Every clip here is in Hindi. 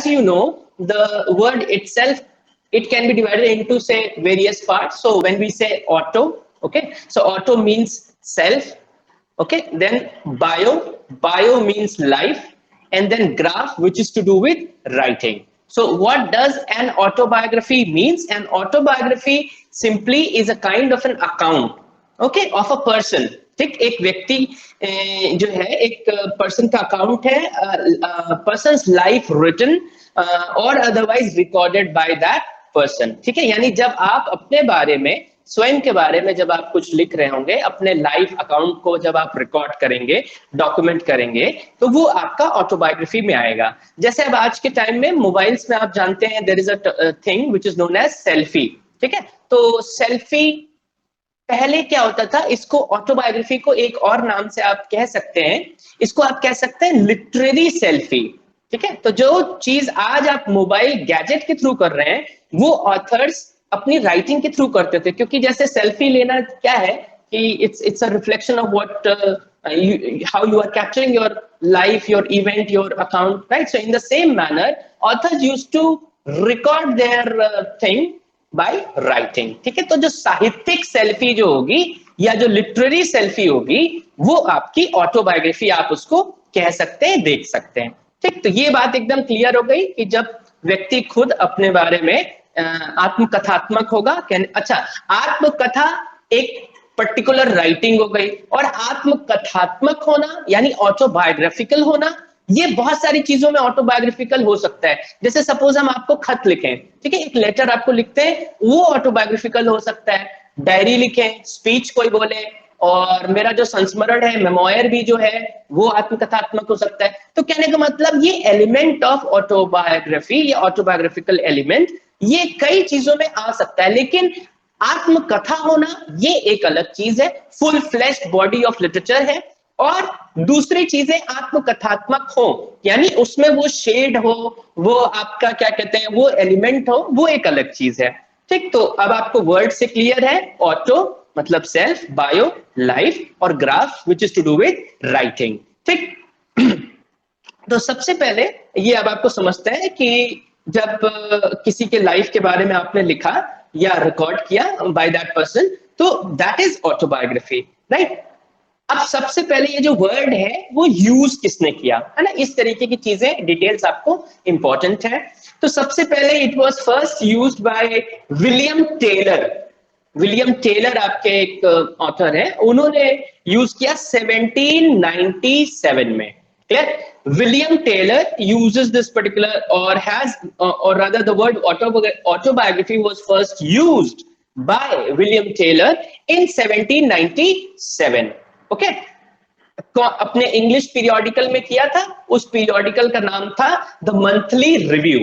you know, the word itself, it can be divided into, say, various parts. So when we say auto, okay, so auto means self, okay, then bio means life, and then graph, which is to do with writing. So what does an autobiography means? An autobiography simply is a kind of an account, okay, of a person. ठीक, एक व्यक्ति जो है, एक पर्सन का अकाउंट है, पर्सन्स लाइफ रिटन और otherwise recorded by that person. ठीक है, यानी जब आप अपने बारे में, स्वयं के बारे में जब आप कुछ लिख रहे होंगे, अपने लाइफ अकाउंट को जब आप रिकॉर्ड करेंगे, डॉक्यूमेंट करेंगे, तो वो आपका ऑटोबायोग्राफी में आएगा। जैसे अब आज के टाइम में मोबाइल्स में आप जानते हैं, there is a thing which is known as selfie. ठीक है, तो सेल्फी पहले क्या होता था, इसको ऑटोबायोग्राफी को एक और नाम से आप कह सकते हैं, इसको आप कह सकते हैं लिटरेरी सेल्फी। ठीक है, तो जो चीज आज आप मोबाइल गैजेट के थ्रू कर रहे हैं, वो ऑथर्स अपनी राइटिंग के थ्रू करते थे। क्योंकि जैसे सेल्फी लेना क्या है कि it's a reflection of what how you are capturing your life, your event, your account, right? So in the same manner, authors used to record their thing by writing। ठीक है, तो जो साहित्यिक सेल्फी जो होगी या जो लिटरेरी सेल्फी होगी, वो आपकी ऑटोबायोग्राफी आप उसको कह सकते हैं, देख सकते हैं। ठीक, तो ये बात एकदम क्लियर हो गई कि जब व्यक्ति खुद अपने बारे में आत्मकथात्मक होगा। अच्छा, आत्मकथा एक पर्टिकुलर राइटिंग हो गई, और आत्मकथात्मक होना यानी ऑटोबायोग्राफिकल होना, ये बहुत सारी चीजों में ऑटोबायोग्राफिकल हो सकता है। जैसे सपोज हम आपको खत लिखें, ठीक है, एक लेटर आपको लिखते हैं, वो ऑटोबायोग्राफिकल हो सकता है। डायरी लिखें, स्पीच कोई बोले, और मेरा जो संस्मरण है, मेमोयर भी जो है, वो आत्मकथात्मक हो सकता है। तो कहने का मतलब ये एलिमेंट ऑफ ऑटोबायोग्राफी या ऑटोबायोग्राफिकल एलिमेंट, ये कई चीजों में आ सकता है। लेकिन आत्मकथा होना ये एक अलग चीज है, full fleshed body of literature है। और दूसरी चीजें आत्मकथात्मक हो, यानी उसमें वो शेड हो, वो आपका क्या कहते हैं, वो एलिमेंट हो, वो एक अलग चीज है। ठीक, तो अब आपको वर्ड से क्लियर है, ऑटो मतलब सेल्फ, बायो लाइफ, और graph which is to do with writing. ठीक, तो सबसे पहले ये अब आपको समझते हैं कि जब किसी के लाइफ के बारे में आपने लिखा या रिकॉर्ड किया बाय दैट पर्सन, तो दैट इज ऑटोबायोग्राफी, राइट। अब सबसे पहले ये जो वर्ड है वो यूज किसने किया, है ना, इस तरीके की चीजें डिटेल्स आपको इंपॉर्टेंट है। तो सबसे पहले it was first used by William Taylor. William Taylor आपके एक ऑथर है, उन्होंने यूज किया 1797 में। Clear? William Taylor uses this particular or has or rather the word autobiography was first used by William Taylor in 1797. Okay? अपने इंग्लिश पीरियोडिकल में किया था, उस पीरियोडिकल का नाम था the monthly review.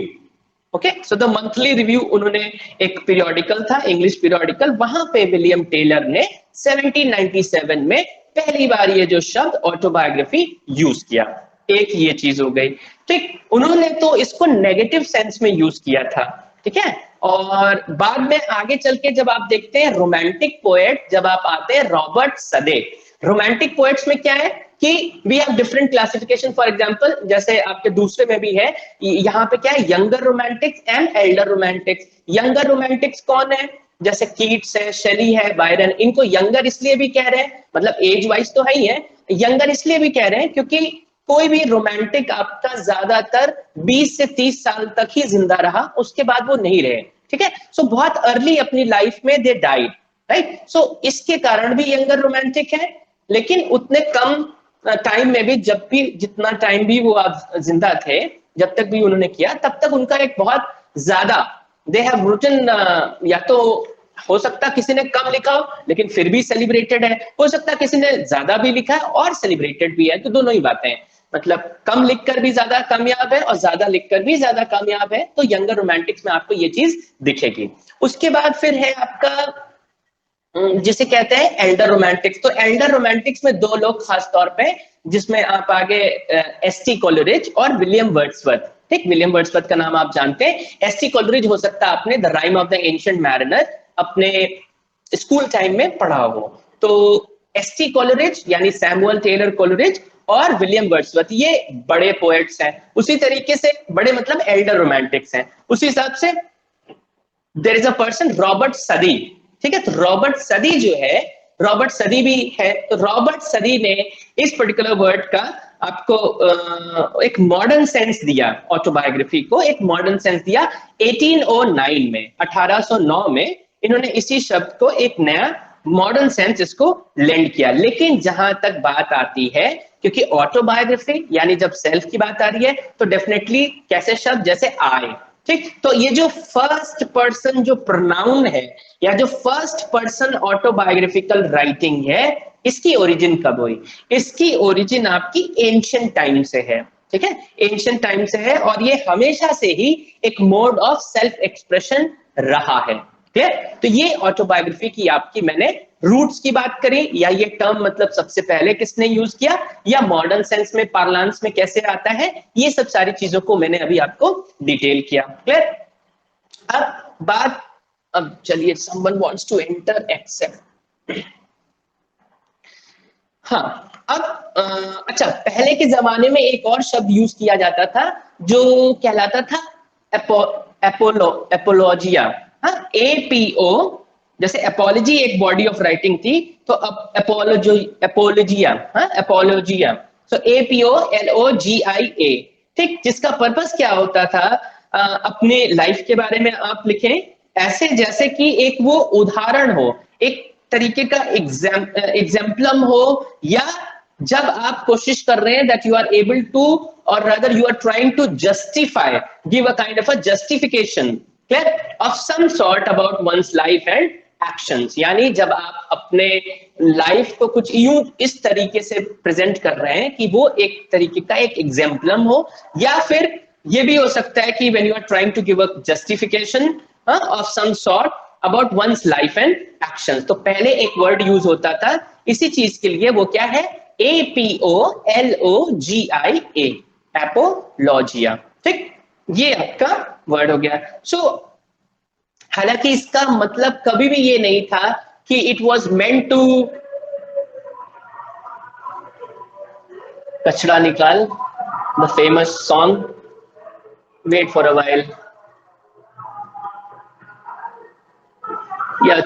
Okay, so the monthly review उन्होंने एक पीरियोडिकल था, इंग्लिश पीरियोडिकल, वहां पे विलियम टेलर ने 1797 में पहली बार ये जो शब्द ऑटोबायोग्राफी यूज किया। एक ये चीज हो गई। ठीक, उन्होंने तो इसको नेगेटिव सेंस में यूज किया था, ठीक है। और बाद में आगे चल के जब आप देखते हैं रोमांटिक पोएट, जब आप आते हैं रॉबर्ट सदे, रोमांटिक पोएट्स में क्या है कि we have different classification. For example, जैसे आपके दूसरे में भी है, यहाँ पे क्या है, younger Romantics and Elder Romantics. Younger Romantics कौन है, जैसे कीट्स है, शेली है, बायरन, इनको यंगर इसलिए भी कह रहे हैं, मतलब एज वाइज तो है ही है, यंगर इसलिए भी कह रहे हैं क्योंकि कोई भी रोमांटिक आपका ज्यादातर 20 से 30 साल तक ही जिंदा रहा, उसके बाद वो नहीं रहे, ठीक है। सो बहुत अर्ली अपनी लाइफ में दे डाइड, राइट। सो इसके कारण भी यंगर रोमांटिक है, लेकिन उतने कम टाइम में भी, जब भी जितना टाइम भी वो आप जिंदा थे, जब तक भी उन्होंने किया, तब तक उनका एक बहुत ज्यादा दे हैव रिटन, या तो हो सकता किसी ने कम लिखा हो लेकिन फिर भी सेलिब्रेटेड है, हो सकता किसी ने ज्यादा भी लिखा है और सेलिब्रेटेड भी है, तो दोनों ही बातें हैं। मतलब कम लिखकर भी ज्यादा कामयाब है और ज्यादा लिखकर भी ज्यादा कामयाब है, तो यंगर रोमांटिक्स में आपको ये चीज दिखेगी। उसके बाद फिर है आपका जिसे कहते हैं एल्डर रोमांटिक्स। तो एल्डर रोमांटिक्स में दो लोग खास तौर पे, जिसमें आप आगे एस.टी. कोलरिज और विलियम वर्ड्सवर्थ। ठीक, विलियम वर्ड्सवर्थ का नाम आप जानते हैं, एस.टी. कोलरिज हो सकता है आपने the rhyme of the ancient mariner अपने स्कूल टाइम में पढ़ा हो। तो एस.टी. कोलरिज यानी सैमुअल टेलर कोलरिज, और विलियम वर्ड्सवर्थ, ये बड़े पोएट्स हैं। उसी तरीके से बड़े मतलब एल्डर रोमांटिक्स हैं। उसी हिसाब से there is a person Robert Southey, ठीक है। तो रॉबर्ट सदी जो है, रॉबर्ट सदी भी है, तो रॉबर्ट सदी ने इस पर्टिकुलर वर्ड का आपको एक मॉडर्न सेंस दिया, ऑटोबायोग्राफी को एक मॉडर्न सेंस दिया 1809 में, 1809 में इन्होंने इसी शब्द को एक नया मॉडर्न सेंस इसको लेंड किया। लेकिन जहां तक बात आती है, क्योंकि ऑटोबायोग्राफी यानी जब सेल्फ की बात आ रही है तो डेफिनेटली कैसे शब्द, जैसे आई, ठीक। तो ये जो फर्स्ट पर्सन जो प्रोनाउन है या जो फर्स्ट पर्सन ऑटोबायोग्राफिकल राइटिंग है, इसकी ओरिजिन कब हुई? इसकी ओरिजिन आपकी एंशिएंट टाइम से है, ठीक है, एंशिएंट टाइम से है। और ये हमेशा से ही एक मोड ऑफ सेल्फ एक्सप्रेशन रहा है, क्लियर। तो ये ऑटोबायोग्राफी की आपकी मैंने रूट्स की बात करी, या ये टर्म मतलब सबसे पहले किसने यूज किया, या मॉडर्न सेंस में पार्लांस में कैसे आता है, ये सब सारी चीजों को मैंने अभी आपको डिटेल किया, क्लियर। अब बात, अब चलिए, someone wants to enter Excel. हाँ, अब अच्छा, पहले के जमाने में एक और शब्द यूज किया जाता था जो कहलाता था एपोलॉजिया। हाँ, एपीओ, जैसे एपोलॉजी एक बॉडी ऑफ राइटिंग थी, तो अब एपोलॉजिया, हाँ, एपोलॉजिया, सो APOLOGIA, ठीक। जिसका पर्पस क्या होता था, अपने लाइफ के बारे में आप लिखें ऐसे जैसे कि एक वो उदाहरण हो, एक तरीके का एग्जाम्पलम हो, या जब आप कोशिश कर रहे हैं that you are able to, और rather you are trying to justify, give a kind of a justification, clear, of some sort about one's life and actions. यानी जब आप अपने लाइफ को कुछ यूं इस तरीके से प्रेजेंट कर रहे हैं कि वो एक तरीके का एक एग्जाम्पलम हो, या फिर ये भी हो सकता है कि when you are trying to give a justification of some sort about one's life and action. तो पहले एक वर्ड यूज होता था इसी चीज के लिए, वो क्या है, APOLOGIA, एपोलॉजिया, ठीक। ये आपका वर्ड हो गया। सो हालांकि इसका मतलब कभी भी ये नहीं था कि इट वॉज मेंट टू कचरा निकाल, the famous song, wait for a while, या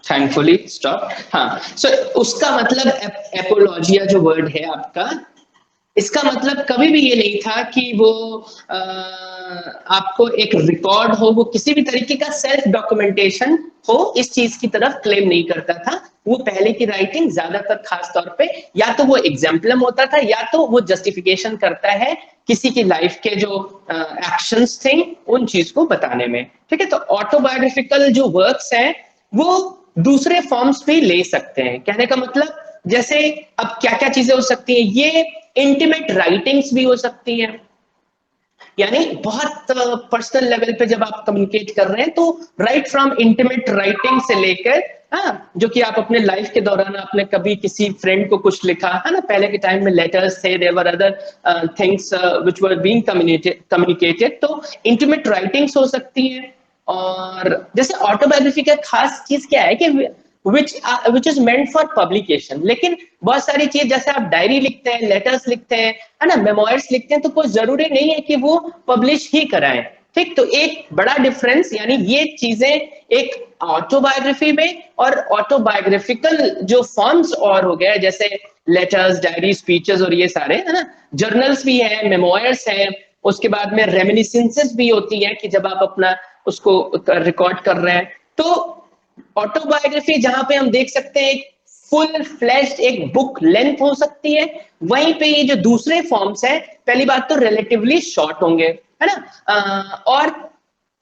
थैंकफुली स्टॉप। हाँ, सो उसका मतलब एपोलॉजिया जो वर्ड है आपका, इसका मतलब कभी भी ये नहीं था कि वो आपको एक रिकॉर्ड हो, वो किसी भी तरीके का सेल्फ डॉक्यूमेंटेशन हो, इस चीज की तरफ क्लेम नहीं करता था। वो पहले की राइटिंग ज्यादातर खास तौर पे या तो वो एग्जाम्पलम होता था, या तो वो जस्टिफिकेशन करता है किसी की लाइफ के जो एक्शंस थे उन चीज को बताने में, ठीक है। तो ऑटोबायोग्राफिकल जो वर्क्स हैं वो दूसरे फॉर्म्स भी ले सकते हैं। कहने का मतलब, जैसे अब क्या क्या चीजें हो सकती हैं, ये इंटीमेट राइटिंग्स भी हो सकती हैं, यानी बहुत पर्सनल लेवल पे जब आप कम्युनिकेट कर रहे हैं, तो राइट फ्रॉम इंटीमेट राइटिंग से लेकर, हाँ, जो कि आप अपने लाइफ के दौरान आपने कभी किसी फ्रेंड को कुछ लिखा है ना, पहले के टाइम में लेटर्स थे, there were other things which were being communicated, तो इंटीमेट राइटिंग्स हो सकती हैं। और जैसे ऑटोबायोग्राफी का खास चीज क्या है कि which is meant for publication, लेकिन बहुत सारी चीज, जैसे आप डायरी लिखते हैं, लेटर्स लिखते हैं, है ना, मेमोयर्स लिखते हैं, तो कोई जरूरी नहीं है कि वो पब्लिश ही कराएं, ठीक। तो एक बड़ा डिफरेंस, यानी ये चीजें एक ऑटोबायोग्राफी में और ऑटोबायोग्राफिकल जो फॉर्म्स और हो गया, जैसे लेटर्स, डायरी, स्पीचेस और ये सारे, है ना, जर्नल्स भी है, मेमोयर्स है, उसके बाद में रेमिनिसेंसेस भी होती है कि जब आप अपना उसको रिकॉर्ड कर रहे हैं। तो ऑटोबायोग्राफी जहां पे हम देख सकते हैं फुल फ्लैश्ड एक बुक लेंथ हो सकती है, वहीं पे ये जो दूसरे फॉर्म्स हैं, पहली बात तो रिलेटिवली शॉर्ट होंगे, है ना, और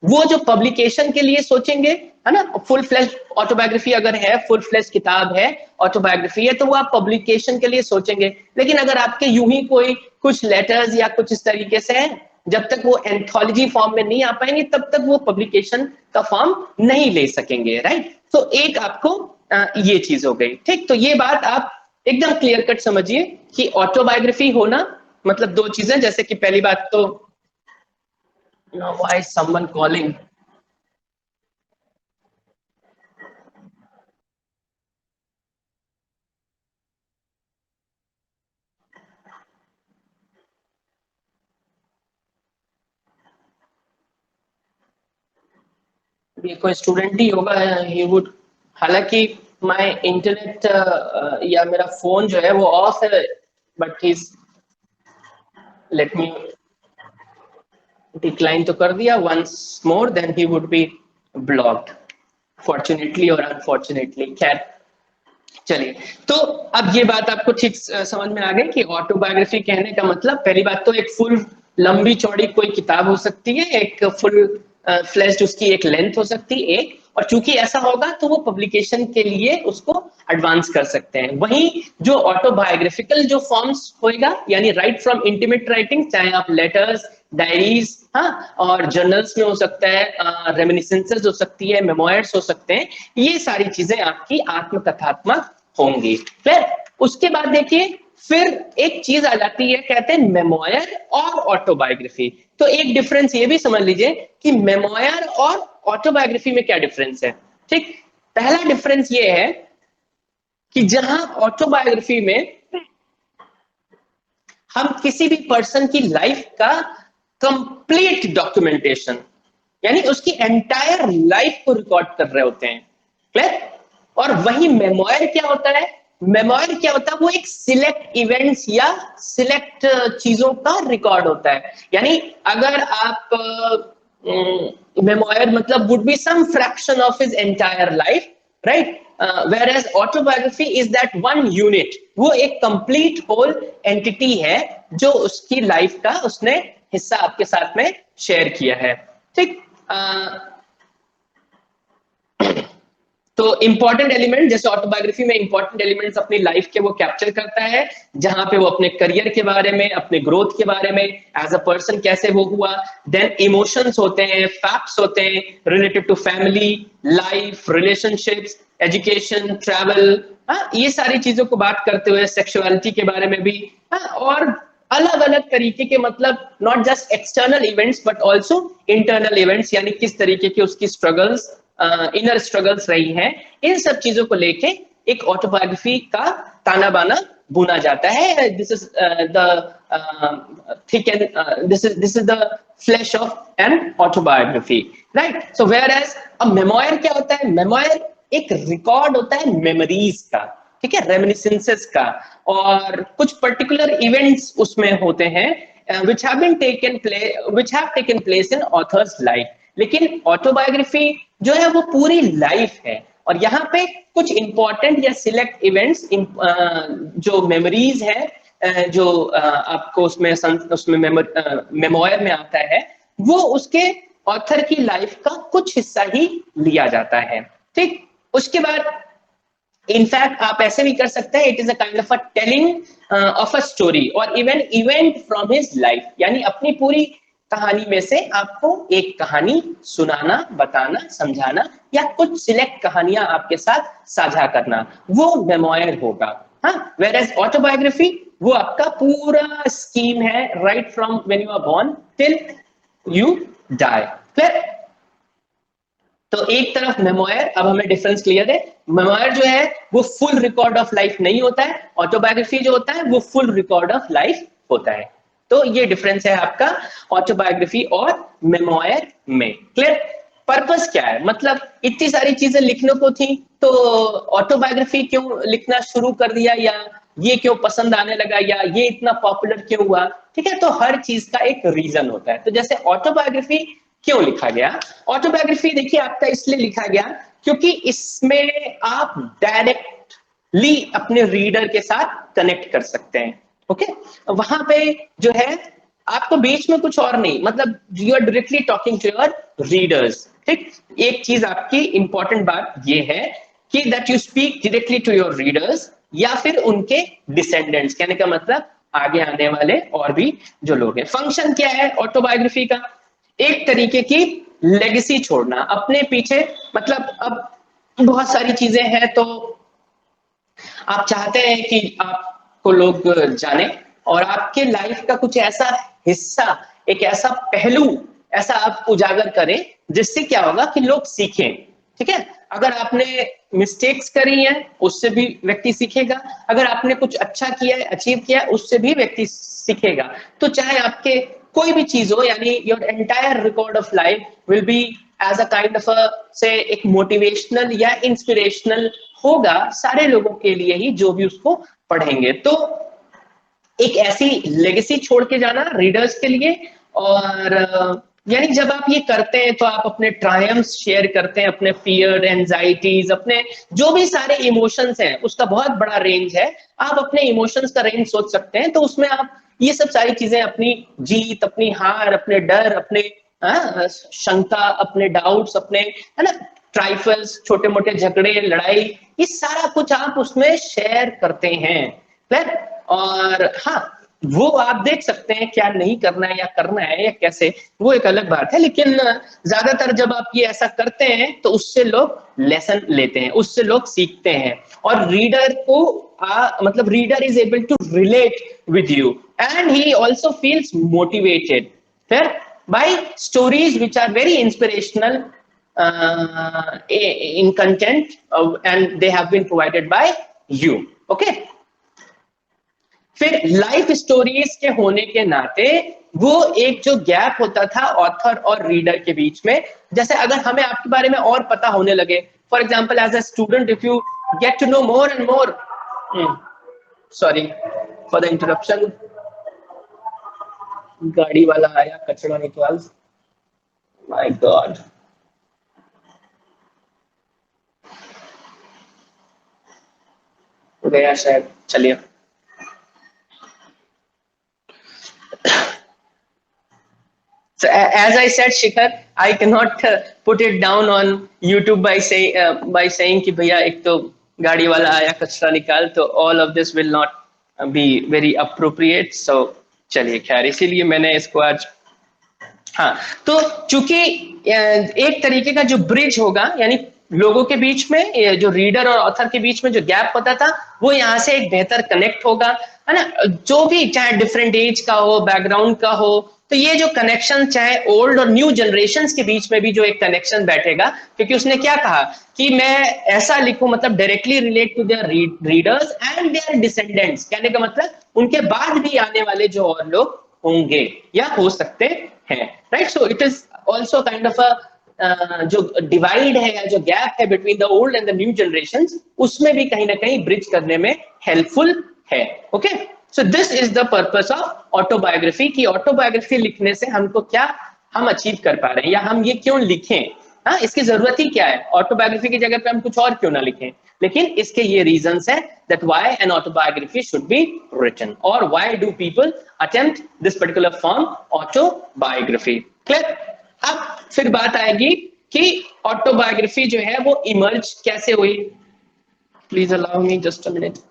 वो जो पब्लिकेशन के लिए सोचेंगे, है ना, फुल फ्लैश ऑटोबायोग्राफी अगर है, फुल फ्लैश किताब है, ऑटोबायोग्राफी है, तो वो आप पब्लिकेशन के लिए सोचेंगे। लेकिन अगर आपके यूं ही कोई कुछ लेटर्स या कुछ इस तरीके से है, जब तक वो एंथोलॉजी फॉर्म में नहीं आ पाएंगे, तब तक वो पब्लिकेशन का फॉर्म नहीं ले सकेंगे, राइट। तो एक आपको ये चीज हो गई। ठीक, तो ये बात आप एकदम क्लियर कट समझिए कि ऑटोबायोग्राफी होना मतलब दो चीजें, जैसे कि पहली बात तो व्हाई समवन कॉलिंग, ये कोई स्टूडेंट ही होगा, ही वुड, हालांकि माय इंटरनेट या मेरा फोन जो है वो ऑफ है, but he, let me decline तो कर दिया once more, then he would be blocked, fortunately और अनफॉर्चुनेटली। खैर चलिए, तो अब ये बात आपको ठीक समझ में आ गई कि ऑटोबायोग्राफी कहने का मतलब, पहली बात तो एक फुल लंबी चौड़ी कोई किताब हो सकती है, एक फुल फ्लेश्ड उसकी एक लेंथ हो सकती है एक, और चूंकि ऐसा होगा तो वो पब्लिकेशन के लिए उसको एडवांस कर सकते हैं। वहीं जो ऑटोबायोग्राफिकल जो फॉर्म्स होएगा, यानी राइट फ्रॉम इंटीमेट राइटिंग, चाहे आप लेटर्स, डायरीज, हाँ, और जर्नल्स में हो सकता है, रेमिनिसेंसेस हो सकती है, मेमोयर्स हो सकते हैं, ये सारी चीजें आपकी आत्मकथात्मक होंगी। क्लियर? उसके बाद देखिए फिर एक चीज आ जाती है, कहते हैं मेमोयर और ऑटोबायोग्राफी। तो एक डिफरेंस ये भी समझ लीजिए कि मेमोयर और ऑटोबायोग्राफी में क्या डिफरेंस है। ठीक, पहला डिफरेंस ये है कि जहां ऑटोबायोग्राफी में हम किसी भी पर्सन की लाइफ का कंप्लीट डॉक्यूमेंटेशन, यानी उसकी एंटायर लाइफ को रिकॉर्ड कर रहे होते हैं। क्लियर? और वही मेमोयर क्या होता है? मेमोयर क्या होता है? वो एक सिलेक्ट इवेंट्स या सिलेक्ट चीजों का रिकॉर्ड होता है। यानी अगर आप मेमोयर मतलब would be some fraction of his entire life, right? whereas autobiography is that one unit, वो एक कंप्लीट होल एंटिटी है जो उसकी लाइफ का उसने हिस्सा आपके साथ में शेयर किया है। ठीक, तो इंपॉर्टेंट एलिमेंट, जैसे ऑटोबायोग्राफी में इंपॉर्टेंट एलिमेंट्स अपनी लाइफ के वो कैप्चर करता है, जहां पे वो अपने करियर के बारे में, अपने ग्रोथ के बारे में, एज अ पर्सन कैसे वो हुआ, देन इमोशंस होते हैं, फैक्ट्स होते हैं related to family life, relationships, education, travel, हाँ, ये सारी चीजों को बात करते हुए सेक्सुअलिटी के बारे में भी, हाँ, और अलग अलग तरीके के, मतलब not just external events but also internal events, यानी किस तरीके की उसकी स्ट्रगल्स, इनर स्ट्रगल्स रही हैं, इन सब चीजों को लेके एक ऑटोबायोग्राफी का ताना बाना बुना जाता है। This is the thick and this is the flesh of an autobiography, right? So whereas अब मेमोयर क्या होता है? मेमोयर एक रिकॉर्ड होता है मेमोरीज का, ठीक है, रेमिनिसेंसेस का, और कुछ पर्टिकुलर इवेंट्स उसमें होते हैं which have been taken place which have taken place in author's life। लेकिन ऑटोबायोग्राफी जो है वो पूरी लाइफ है, और यहाँ पे कुछ इंपॉर्टेंट या सिलेक्ट इवेंट्स, जो मेमोरीज है, जो आपको उसमें मेमोयर में आता है, वो उसके ऑथर की लाइफ का कुछ हिस्सा ही लिया जाता है। ठीक, उसके बाद इनफैक्ट आप ऐसे भी कर सकते हैं, it is a kind of a telling of a story और even event from his life, यानी अपनी पूरी कहानी में से आपको एक कहानी सुनाना, बताना, समझाना, या कुछ सिलेक्ट कहानियां आपके साथ साझा करना, वो मेमोयर होगा। हाँ, वेयर एज ऑटोबायोग्राफी वो आपका पूरा स्कीम है, right from when you are born till you die. Clear? तो एक तरफ मेमोयर, अब हमें डिफरेंस क्लियर है, मेमोयर जो है वो फुल रिकॉर्ड ऑफ लाइफ नहीं होता है, ऑटोबायोग्राफी जो होता है वो फुल रिकॉर्ड ऑफ लाइफ होता है। तो ये डिफरेंस है आपका ऑटोबायोग्राफी और मेमोयर में। क्लियर? पर्पस क्या है? मतलब इतनी सारी चीजें लिखने को थी, तो ऑटोबायोग्राफी क्यों लिखना शुरू कर दिया, या ये क्यों पसंद आने लगा, या ये इतना पॉपुलर क्यों हुआ? ठीक है, तो हर चीज का एक रीजन होता है। तो जैसे ऑटोबायोग्राफी क्यों लिखा गया? ऑटोबायोग्राफी देखिए आपका इसलिए लिखा गया क्योंकि इसमें आप डायरेक्टली अपने रीडर के साथ कनेक्ट कर सकते हैं। ओके, वहां पे जो है आपको बीच में कुछ और नहीं, मतलब you are directly talking to your readers. ठीक, एक चीज आपकी इंपॉर्टेंट बात ये है कि that you speak directly to your readers या फिर उनके डिसेंडेंट्स, कहने का मतलब आगे आने वाले और भी जो लोग हैं। फंक्शन क्या है ऑटोबायोग्राफी का? एक तरीके की लेगेसी छोड़ना अपने पीछे, मतलब अब बहुत सारी चीजें हैं, तो आप चाहते हैं कि आपको लोग जाने और आपके लाइफ का कुछ ऐसा हिस्सा, एक ऐसा पहलू ऐसा आप उजागर करें जिससे क्या होगा कि लोग सीखें। ठीक है, अगर आपने मिस्टेक्स करी हैं उससे भी व्यक्ति सीखेगा, अगर आपने कुछ अच्छा किया है, अचीव किया है, उससे भी व्यक्ति सीखेगा। तो चाहे आपके कोई भी चीज हो, यानी your entire record of life will be as a kind of से एक मोटिवेशनल या इंस्पिरेशनल होगा सारे लोगों के लिए ही जो भी उसको पढ़ेंगे। तो एक ऐसी लेगेसी छोड़ के जाना रीडर्स के लिए। और यानी जब आप ये करते हैं तो आप अपने ट्रायम्फ्स शेयर करते हैं, अपने फियर, एंजाइटीज, अपने जो भी सारे इमोशंस हैं उसका बहुत बड़ा रेंज है। आप अपने इमोशंस का रेंज सोच सकते हैं, तो उसमें आप ये सब सारी चीजें, अपनी जीत, अपनी हार, अपने डर, अपने शंका, अपने डाउट्स, अपने है ना ट्राइफल्स, छोटे मोटे झगड़े, लड़ाई, ये सारा कुछ आप उसमें शेयर करते हैं। और हाँ, वो आप देख सकते हैं क्या नहीं करना है या करना है या कैसे, वो एक अलग बात है। लेकिन ज्यादातर जब आप ये ऐसा करते हैं तो उससे लोग लेसन लेते हैं, उससे लोग सीखते हैं। और रीडर को मतलब reader is able to relate with you and he also feels motivated फिर by stories which are very inspirational in content, and they have been provided by you. Okay, फिर लाइफ स्टोरीज के होने के नाते वो एक जो गैप होता था ऑथर और रीडर के बीच में, जैसे अगर हमें आपके बारे में और पता होने लगे, for example as a student if you get to know more and more, sorry for the interruption, गाड़ी वाला आया कचरा निकाल, माय गॉड। गया शायद, चलिए। So as I said, Shikhar, I cannot put it down on YouTube by saying कि भैया एक तो गाड़ी वाला आया कचरा निकाल, तो all of this will not be very appropriate. So चलिए खैर, इसीलिए मैंने इसको आज, हाँ, तो चूंकि एक तरीके का जो ब्रिज होगा, यानी लोगों के बीच में, जो रीडर और ऑथर के बीच में जो गैप होता था, वो यहाँ से एक बेहतर कनेक्ट होगा, है ना। जो भी चाहे डिफरेंट एज का हो, बैकग्राउंड का हो, तो ये जो कनेक्शन चाहे ओल्ड और न्यू जनरेशंस के बीच में भी जो एक कनेक्शन बैठेगा, क्योंकि उसने क्या कहा कि मैं ऐसा लिखूं, मतलब directly relate to their readers and their descendants, कहने का मतलब उनके बाद भी आने वाले जो और लोग होंगे या हो सकते हैं, right. So it is also kind of अ जो डिवाइड है या जो गैप है between the old and the new generation, उसमें भी कहीं ना कहीं ब्रिज करने में हेल्पफुल है। Okay, so this is the purpose of autobiography, कि ऑटोबायोग्राफी लिखने से हमको क्या हम अचीव कर पा रहे हैं, या हम ये क्यों लिखें, हाँ, इसकी जरूरत ही क्या है, ऑटोबायोग्राफी की जगह पे हम कुछ और क्यों ना लिखें। लेकिन इसके ये रीजंस है that why an autobiography should be written or why do people attempt this particular form autobiography. Clear? अब फिर बात आएगी कि ऑटोबायोग्राफी जो है वो इमर्ज कैसे हुई। Please allow me just a minute.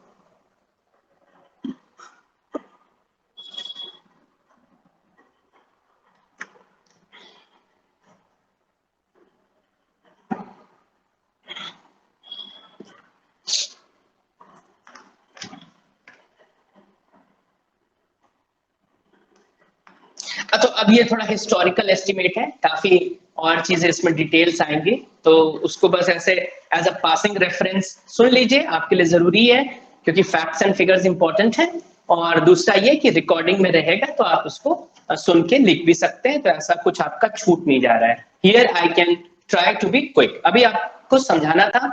तो अब ये थोड़ा हिस्टोरिकल एस्टिमेट है, काफी और चीजें इसमें डिटेल्स आएंगी, तो उसको बस ऐसे एज अ पासिंग रेफरेंस सुन लीजिए, आपके लिए जरूरी है, क्योंकि फैक्ट्स एंड फिगर्स इंपॉर्टेंट है। और दूसरा ये कि रिकॉर्डिंग में रहेगा तो आप उसको सुन के लिख भी सकते हैं, तो ऐसा कुछ आपका छूट नहीं जा रहा है। Here I can try to be quick. अभी आपको समझाना था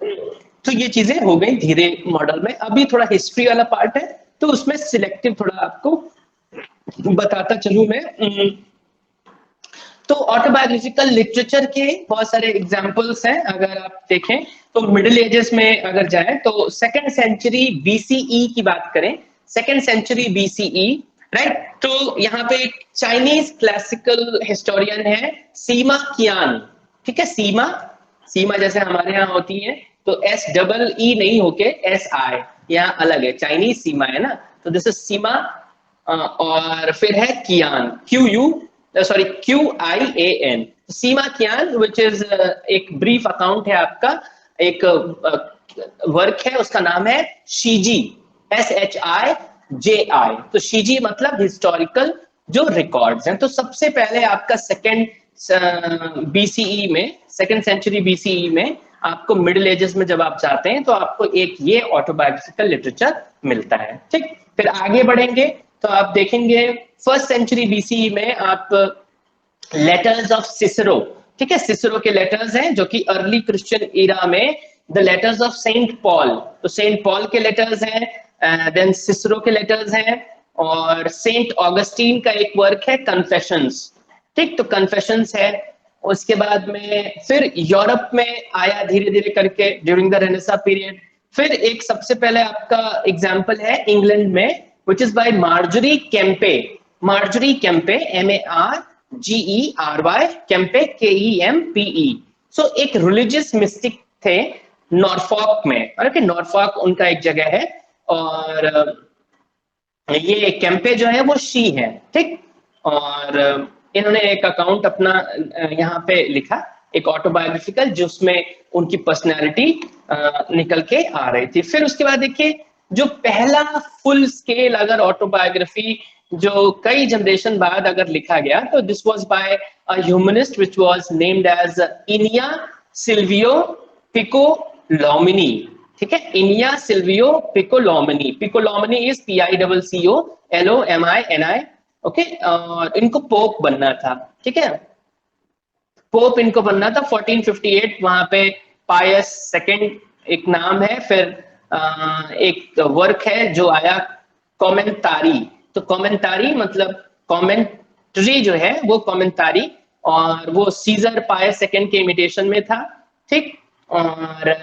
तो ये चीजें हो गई धीरे मॉडल में। अभी थोड़ा हिस्ट्री वाला पार्ट है, तो उसमें सिलेक्टिव थोड़ा आपको बताता चलूं मैं। तो ऑटोबायोग्राफिकल लिटरेचर के बहुत सारे एग्जांपल्स हैं। अगर आप देखें तो मिडिल एजेस में अगर जाए तो सेकेंड सेंचुरी बीसीई की बात करें, सेकेंड सेंचुरी बीसीई, राइट। तो यहाँ पे एक चाइनीज क्लासिकल हिस्टोरियन है सीमा कियान, ठीक है। सीमा, सीमा जैसे हमारे यहाँ होती है, तो SEE नहीं होके SI, यहाँ अलग है, चाइनीज सीमा है ना, तो दिस इज सीमा। और फिर है Qian, QUIAN, Sima Qian, which is एक ब्रीफ अकाउंट है आपका एक वर्क है, उसका नाम है शीजी, SHIJI। तो शीजी मतलब हिस्टोरिकल जो रिकॉर्ड्स हैं। तो सबसे पहले आपका सेकेंड BCE में, सेकेंड सेंचुरी BCE में आपको मिडिल एजेस में जब आप जाते हैं तो आपको एक ये ऑटोबायोग्राफिकल लिटरेचर मिलता है। ठीक, फिर आगे बढ़ेंगे तो आप देखेंगे फर्स्ट सेंचुरी BCE में आप लेटर्स ऑफ सिसरो, ठीक है, सिसरो के लेटर्स हैं जो कि अर्ली क्रिश्चियन इरा में the letters of Saint Paul, तो सेंट पॉल के लेटर्स हैं, देन सिसरो के लेटर्स हैं, और सेंट ऑगस्टीन का एक वर्क है कन्फेशंस। ठीक, तो कन्फेशंस है। उसके बाद में फिर यूरोप में आया धीरे धीरे करके ड्यूरिंग द रेनेसां पीरियड। फिर एक सबसे पहले आपका एग्जांपल है इंग्लैंड में, which is by Marjorie Kempe, Marjorie Kempe, MARGERY Kempe, KEMPE। सो एक रिलीजियस मिस्टिक थे नॉर्फॉक में, ओके, नॉर्फॉक उनका एक जगह है, और ये केम्पे जो है वो शी है। ठीक, और इन्होंने एक अकाउंट अपना यहाँ पे लिखा, एक ऑटोबायोग्राफिकल, जिसमें उनकी पर्सनैलिटी निकल के आ रही थी। फिर उसके बाद देखिए जो पहला फुल स्केल अगर ऑटोबायोग्राफी जो कई जनरेशन बाद अगर लिखा गया, तो this was by a humanist which was named as Enea Silvio Piccolomini. ठीक है, Enea Silvio Piccolomini, Piccolomini is PICCOLOMINI। Okay, और इनको पोप बनना था। ठीक है, पोप इनको बनना था 1458, वहां पे पायस सेकंड एक नाम है। फिर एक वर्क है जो आया कॉमेंटारी, तो कॉमेंटारी मतलब कॉमेंट्री जो है वो कॉमेंटारी, और वो सीजर पायस सेकंड के इमिटेशन में था। ठीक, और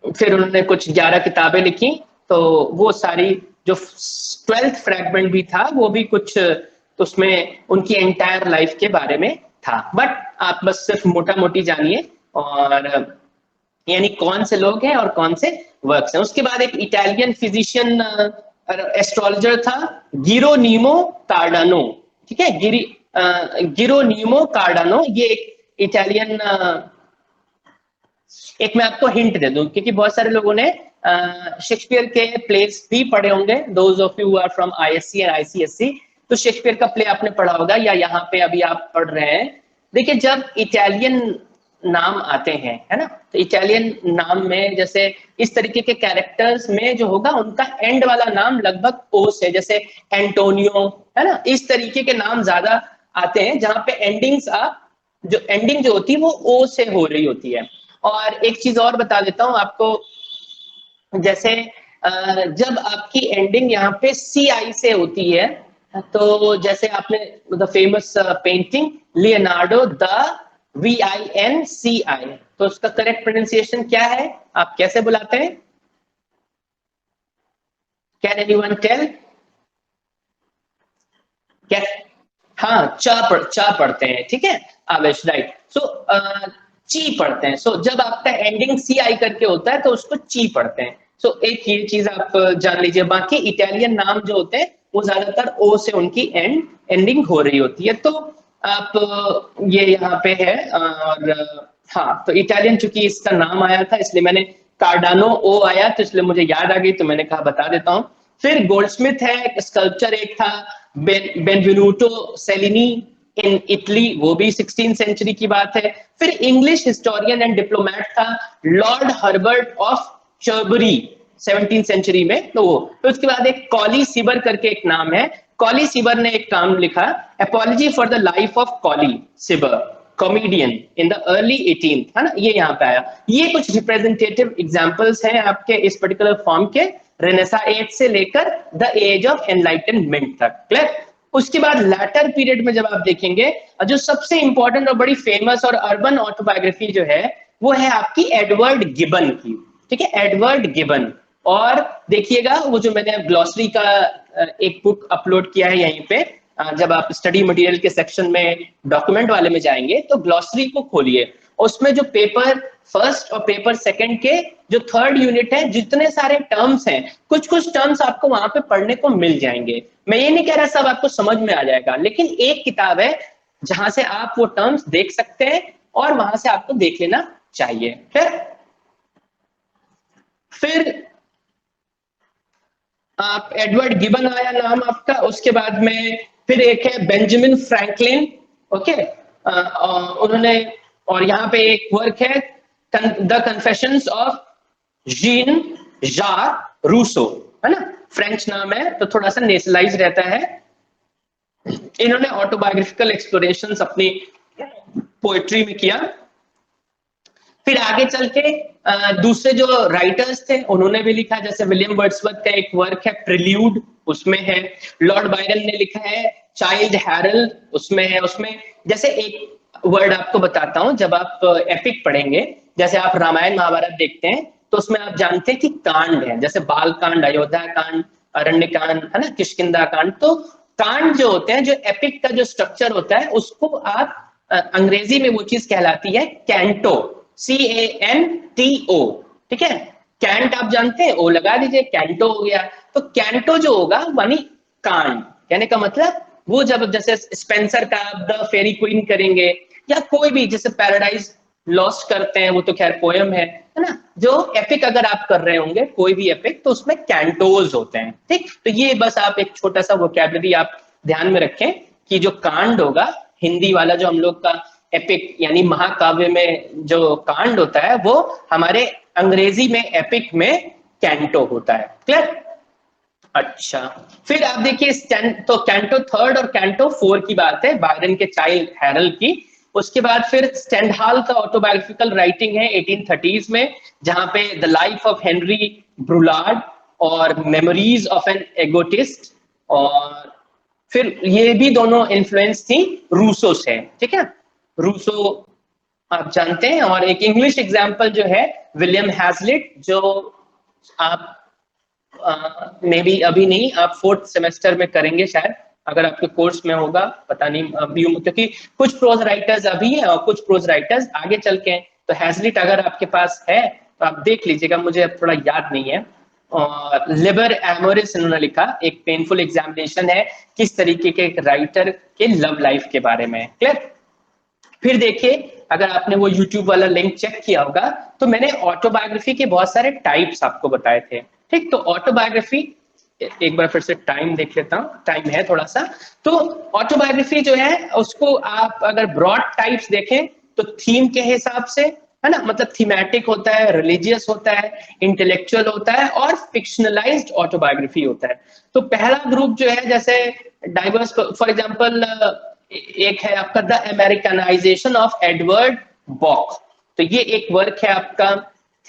फिर उन्होंने कुछ 11 किताबें लिखी, तो वो सारी जो 12th फ्रैगमेंट भी था वो भी कुछ तो उसमें उनकी एंटायर लाइफ के बारे में था। बट आप बस सिर्फ मोटा मोटी जानिए, और यानी कौन से लोग हैं और कौन से वर्क्स हैं। उसके बाद एक इटालियन फिजिशियन एस्ट्रोलॉजर था गिरोनीमो कार्डानो। ठीक है, गिरोनीमो कार्डानो, ये एक इटालियन, एक मैं आपको हिंट दे दूं क्योंकि बहुत सारे लोगों ने शेक्सपियर के प्लेस भी पढ़े होंगे, those of you are from ISC and ICSC, तो शेक्सपियर का प्ले आपने पढ़ा होगा या यहाँ पे अभी आप पढ़ रहे हैं। देखिए जब इटालियन नाम आते हैं, है ना, तो इटालियन नाम में जैसे इस तरीके के कैरेक्टर्स में जो होगा उनका एंड वाला नाम लगभग ओ से, जैसे एंटोनियो, है ना, इस तरीके के नाम ज्यादा आते हैं जहां पे एंडिंग्स जो एंडिंग जो होती है वो ओ से हो रही होती है। और एक चीज और बता देता हूं आपको, जैसे जब आपकी एंडिंग यहाँ पे CI से होती है, तो जैसे आपने the famous painting Leonardo da VINCI, तो उसका करेक्ट प्रोनाउंसिएशन क्या है, आप कैसे बुलाते हैं? Can anyone tell? क्या? हाँ, चा पढ़ते हैं। ठीक है आवेश, राइट। सो ची पढ़ते हैं। सो जब आपका एंडिंग CI करके होता है तो उसको ची पढ़ते हैं। सो एक ये चीज आप जान लीजिए। बाकी इटालियन नाम जो होते हैं वो ज्यादातर ओ से उनकी एंडिंग हो रही होती है। तो आप ये यहाँ पे है, और हाँ, तो इटालियन चूंकि इसका नाम आया था इसलिए मैंने, कार्डानो ओ आया तो इसलिए मुझे याद आ गई, तो मैंने कहा बता देता हूँ। फिर गोल्डस्मिथ है, स्कल्पचर एक था बेनवेनुटो सेलिनी इन इटली, वो भी 16th सेंचुरी की बात है। फिर इंग्लिश हिस्टोरियन एंड डिप्लोमेट था Lord Herbert of Cherbury 17th century में, तो वो। तो उसके बाद एक कॉली सिबर करके एक नाम है, कॉली सिबर ने एक काम लिखा, apology for the life of Colley Cibber, comedian in the early 18th, है ना, ये यहाँ पे आया। ये कुछ रिप्रेजेंटेटिव एग्जांपल्स हैं आपके इस पर्टिकुलर फॉर्म के, रेनेसां एज से लेकर द एज ऑफ एनलाइटनमेंट तक। क्लियर? उसके बाद लैटर पीरियड में जब आप देखेंगे, जो सबसे इंपॉर्टेंट और बड़ी फेमस और अर्बन ऑटोबायोग्राफी जो है वो है आपकी एडवर्ड गिबन की। ठीक है, एडवर्ड गिबन। और देखिएगा वो जो मैंने ग्लॉसरी का एक बुक अपलोड किया है यहीं पे, जब आप स्टडी मटेरियल के सेक्शन में डॉक्यूमेंट वाले में जाएंगे तो ग्लॉसरी को खोलिए, उसमें जो पेपर फर्स्ट और पेपर सेकंड के जो थर्ड यूनिट है, जितने सारे टर्म्स हैं, कुछ कुछ टर्म्स आपको वहां पे पढ़ने को मिल जाएंगे। मैं ये नहीं कह रहा सब आपको समझ में आ जाएगा, लेकिन एक किताब है जहां से आप वो टर्म्स देख सकते हैं और वहां से आपको देख लेना चाहिए। फिर फिर आप एडवर्ड गिबन आया नाम आपका, उसके बाद में फिर एक है बेंजामिन फ्रैंकलिन, ओके, उन्होंने, और यहाँ पे एक वर्क है द कन्फेशंस ऑफ जीन जाक रूसो, है ना, फ्रेंच नाम है तो थोड़ा सा नेशनलाइज रहता है। इन्होंने ऑटोबायोग्राफिकल एक्सप्लोरेशंस अपनी पोएट्री में किया। फिर आगे चल के दूसरे जो राइटर्स थे उन्होंने भी लिखा, जैसे विलियम वर्ड्सवर्थ का एक वर्क है प्रिल्यूड, उसमें है। लॉर्ड बायरन ने लिखा है चाइल्ड हैरल्ड, उसमें है। उसमें जैसे एक वर्ड आपको बताता हूं, जब आप एपिक पढ़ेंगे, जैसे आप रामायण महाभारत देखते हैं तो उसमें आप जानते हैं कि कांड है, जैसे बाल कांड, अयोध्या कांड, अरण्य कांड, है ना, किष्किंधा कांड। तो कांड जो होते हैं, जो एपिक का जो स्ट्रक्चर होता है, उसको आप अंग्रेजी में वो चीज कहलाती है कैंटो, CANTO, ठीक है। कैंट आप जानते हैं, ओ लगा दीजिए, कैंटो हो गया। तो कैंटो जो होगा मानी कांड, कहने का मतलब वो जब जैसे स्पेंसर का आप द फेरी क्वीन करेंगे, या कोई भी जैसे पैराडाइज लॉस्ट करते हैं, वो तो खैर पोयम है ना, जो एपिक अगर आप कर रहे होंगे कोई भी एपिक, तो उसमें कैंटोज होते हैं, ठीक। तो ये बस आप एक छोटा सा वोकैबुलरी आप ध्यान में रखें कि जो कांड होगा, हिंदी वाला जो हम लोग का एपिक यानी महाकाव्य में जो कांड होता है, वो हमारे अंग्रेजी में एपिक में कैंटो होता है। क्लियर? अच्छा, फिर आप देखिए तो कैंटो थर्ड और कैंटो फोर की बात है, बायरन के चाइल्ड हैरल्ड की। उसके बाद फिर स्टेंडहाल का ऑटोबायोग्राफिकल राइटिंग है 1830s में, जहां पे द लाइफ ऑफ हेनरी ब्रुलार्ड और मेमोरीज ऑफ एन एगोटिस्ट, और फिर ये भी दोनों इन्फ्लुएंस थी रूसो से, ठीक है। रूसो आप जानते हैं। और एक इंग्लिश एग्जाम्पल जो है विलियम हैजलिट, जो आप मे बी अभी नहीं, आप 4th सेमेस्टर में करेंगे शायद, अगर आपके कोर्स में होगा पता नहीं अभी, क्योंकि कुछ प्रोज राइटर्स अभी है और कुछ प्रोज राइटर्स आगे चल के हैं। तो हैजलिट अगर आपके पास है तो आप देख लीजिएगा, मुझे अब थोड़ा याद नहीं है। और लिबर एमोरिस इन्होंने लिखा, एक पेनफुल एग्जामिनेशन है किस तरीके के एक राइटर के लव लाइफ के बारे में। क्लियर? फिर देखिए, अगर आपने वो YouTube वाला लिंक चेक किया होगा, तो मैंने ऑटोबायोग्राफी के बहुत सारे टाइप्स आपको बताए थे, ठीक। तो ऑटोबायोग्राफी, एक बार फिर से टाइम देख लेता हूँ, टाइम है थोड़ा सा। तो ऑटोबायोग्राफी जो है उसको आप अगर ब्रॉड टाइप्स देखें तो थीम के हिसाब से, है ना, मतलब थीमेटिक होता है, रिलीजियस होता है, इंटेलेक्चुअल होता है, और फिक्शनलाइज्ड ऑटोबायोग्राफी होता है। तो पहला ग्रुप जो है, जैसे डाइवर्स, फॉर एग्जांपल एक है आपका द अमेरिकनाइजेशन ऑफ एडवर्ड बॉक, तो ये एक वर्क है आपका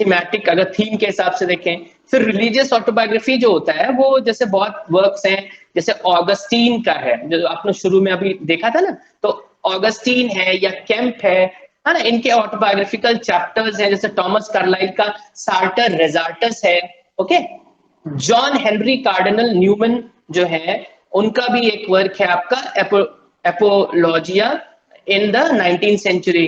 थीमेटिक, अगर थीम के हिसाब से देखें। फिर रिलीजियस ऑटोबायोग्राफी जो होता है, वो जैसे बहुत वर्क्स हैं, जैसे ऑगस्टीन का है जो आपने शुरू में अभी देखा था ना, तो ऑगस्टीन है या केम्प है ना, इनके ऑटोबायोग्राफिकल चैप्टर्स हैं। जैसे टॉमस कार्लाइल का सार्टर रेजार्टस है, okay. John Henry Cardinal Newman जो है, उनका भी एक वर्क है आपका एपोलॉजिया इन द 19th सेंचुरी,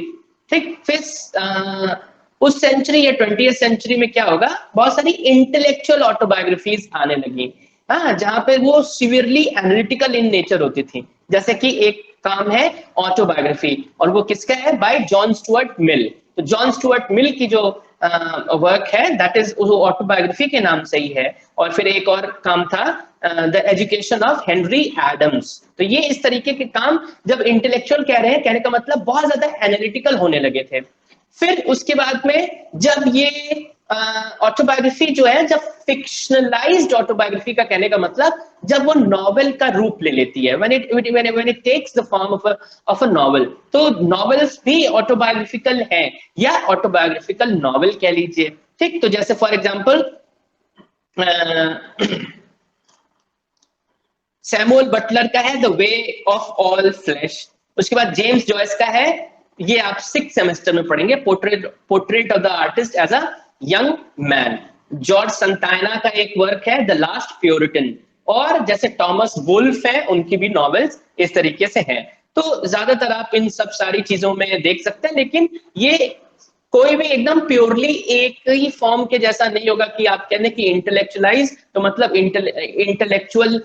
ठीक। फिर उस सेंचुरी या 20th सेंचुरी में क्या होगा, बहुत सारी इंटेलेक्चुअल ऑटोबायोग्राफीज आने लगी, हाँ, जहां पे वो सिवियरली एनालिटिकल इन नेचर होती थी। जैसे कि एक काम है ऑटोबायोग्राफी, और वो किसका है, बाय जॉन स्टुअर्ट मिल। तो जॉन स्टुअर्ट मिल की जो वर्क है, दैट इज ऑटोबायोग्राफी के नाम से ही है। और फिर एक और काम था the education of Henry Adams. तो ये इस तरीके के काम, जब इंटेलेक्चुअल कह रहे हैं, कहने का मतलब बहुत ज्यादा एनालिटिकल होने लगे थे। फिर उसके बाद में जब ये ऑटोबायोग्राफी जो है, जब फिक्शनलाइज्ड ऑटोबायोग्राफी का कहने का मतलब, जब वो नॉवेल का रूप ले लेती है, when it takes the form of a novel, तो नॉवेल्स भी ऑटोबायोग्राफिकल हैं, या ऑटोबायोग्राफिकल नॉवेल कह लीजिए, ठीक। तो जैसे फॉर एग्जांपल सैमुअल बटलर का है the way of all flash. उसके बाद जेम्स जॉयस का है, ये आप 6th सेमेस्टर में पढ़ेंगे, portrait of the artist as a young man. George Santayana का एक वर्क है द लास्ट प्योरिटन। और जैसे टॉमस वुल्फ है, उनकी भी नॉवेल्स इस तरीके से हैं। तो ज्यादातर आप इन सब सारी चीजों में देख सकते हैं, लेकिन ये कोई भी एकदम प्योरली एक ही फॉर्म के जैसा नहीं होगा कि आप कहने की इंटेलेक्चुअलाइज तो मतलब इंटेलेक्चुअल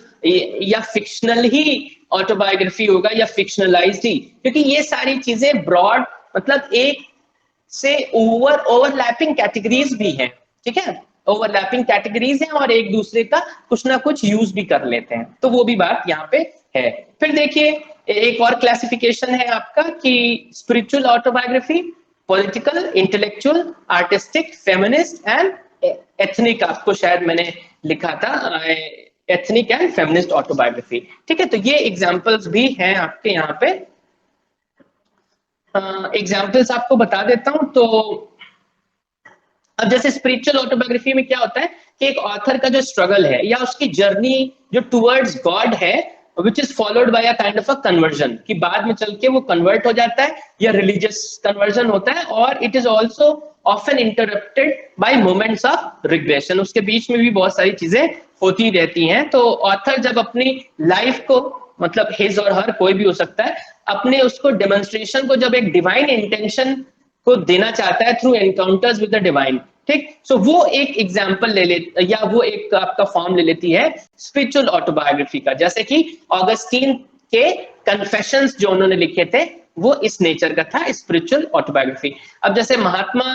या फिक्शनल ही ऑटोबायोग्राफी होगा, या फिक्शनलाइज्ड ही, क्योंकि ये सारी चीजें ब्रॉड, मतलब एक से ओवरलैपिंग कैटेगरीज भी हैं, ठीक है। ओवरलैपिंग कैटेगरीज हैं और एक दूसरे का कुछ ना कुछ यूज भी कर लेते हैं, तो वो भी बात यहाँ पे है। फिर देखिए एक और क्लासिफिकेशन है आपका कि spiritual autobiography, political, intellectual, artistic, feminist and ethnic, आपको शायद मैंने लिखा था एथनिक एंड फेमिनिस्ट ऑटोबायोग्राफी। ठीक है, तो ये एग्जांपल्स भी हैं आपके यहाँ पे। एग्जांपल्स आपको बता देता हूं। तो अब जैसे स्पिरिचुअल ऑटोबायोग्राफी में क्या होता है कि एक ऑथर का जो स्ट्रगल है या उसकी जर्नी जो टुवर्ड्स गॉड है, which is followed by a kind of a conversion, कि बाद में चल के वो कन्वर्ट हो जाता है या रिलीजियस कन्वर्जन होता है, और it is also often interrupted by moments of regression. उसके बीच में भी बहुत सारी चीजें होती रहती हैं। तो ऑथर जब अपनी लाइफ को, मतलब हिज और हर, कोई भी हो सकता है, अपने उसको डेमोन्स्ट्रेशन को जब एक डिवाइन इंटेंशन को देना चाहता है through encounters with the divine, ठीक, सो वो एक एग्जांपल ले ले या वो एक आपका फॉर्म ले लेती है स्पिरिचुअल ऑटोबायोग्राफी का। जैसे कि ऑगस्टीन के कन्फेशंस जो उन्होंने लिखे थे वो इस नेचर का था, स्पिरिचुअल ऑटोबायोग्राफी। अब जैसे महात्मा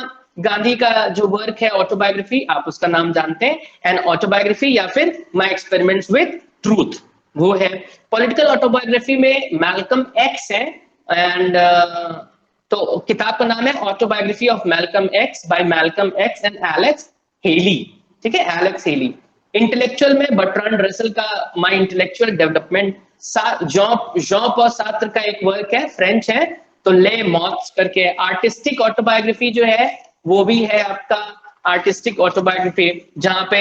गांधी का जो वर्क है ऑटोबायोग्राफी, आप उसका नाम जानते हैं, एन ऑटोबायोग्राफी, या फिर माय एक्सपेरिमेंट्स विद ट्रूथ, वो है। पॉलिटिकल ऑटोबायोग्राफी में मैल्कम एक्स है, एंड तो किताब का नाम है autobiography of Malcolm X by Malcolm X and Alex Haley. ठीक है, एलेक्स हेली। इंटेलेक्चुअल में बर्ट्रांड रसल का my intellectual development, John Paul Sartre का एक वर्क है, फ्रेंच है, तो ले मॉथ्स करके। आर्टिस्टिक ऑटोबायोग्राफी जो है वो भी है आपका आर्टिस्टिक ऑटोबायोग्राफी, जहां पे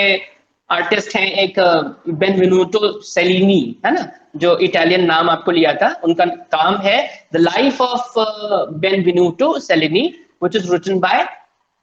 आर्टिस्ट हैं एक बेनवेनुतो सेलिनी, है ना, जो इटालियन नाम आपको लिया था, उनका काम है the life of Benvenuto Cellini, which is written by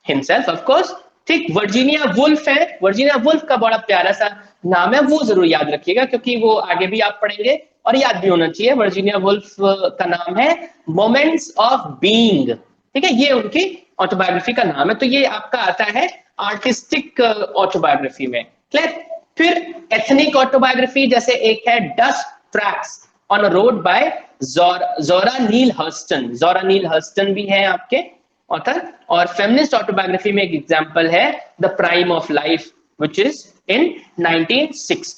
himself of course. ठीक, वर्जीनिया वुल्फ है, वर्जीनिया वुल्फ का बड़ा प्यारा सा नाम है, वो जरूर याद रखिएगा क्योंकि वो आगे भी आप पढ़ेंगे और याद भी होना चाहिए। वर्जीनिया वुल्फ का नाम है मोमेंट्स ऑफ बीइंग। ठीक है, ये उनकी ऑटोबायोग्राफी का नाम है। तो ये आपका आता है आर्टिस्टिक ऑटोबायोग्राफी में। क्लियर। फिर एथनिक ऑटोबायोग्राफी, जैसे एक है dust tracks on a road by जोरा नील हर्स्टन, जोरा नील हर्स्टन भी है आपके ऑथर। और फेमिनिस्ट ऑटोबायोग्राफी में एक एग्जांपल है the prime of life, which is in 1960।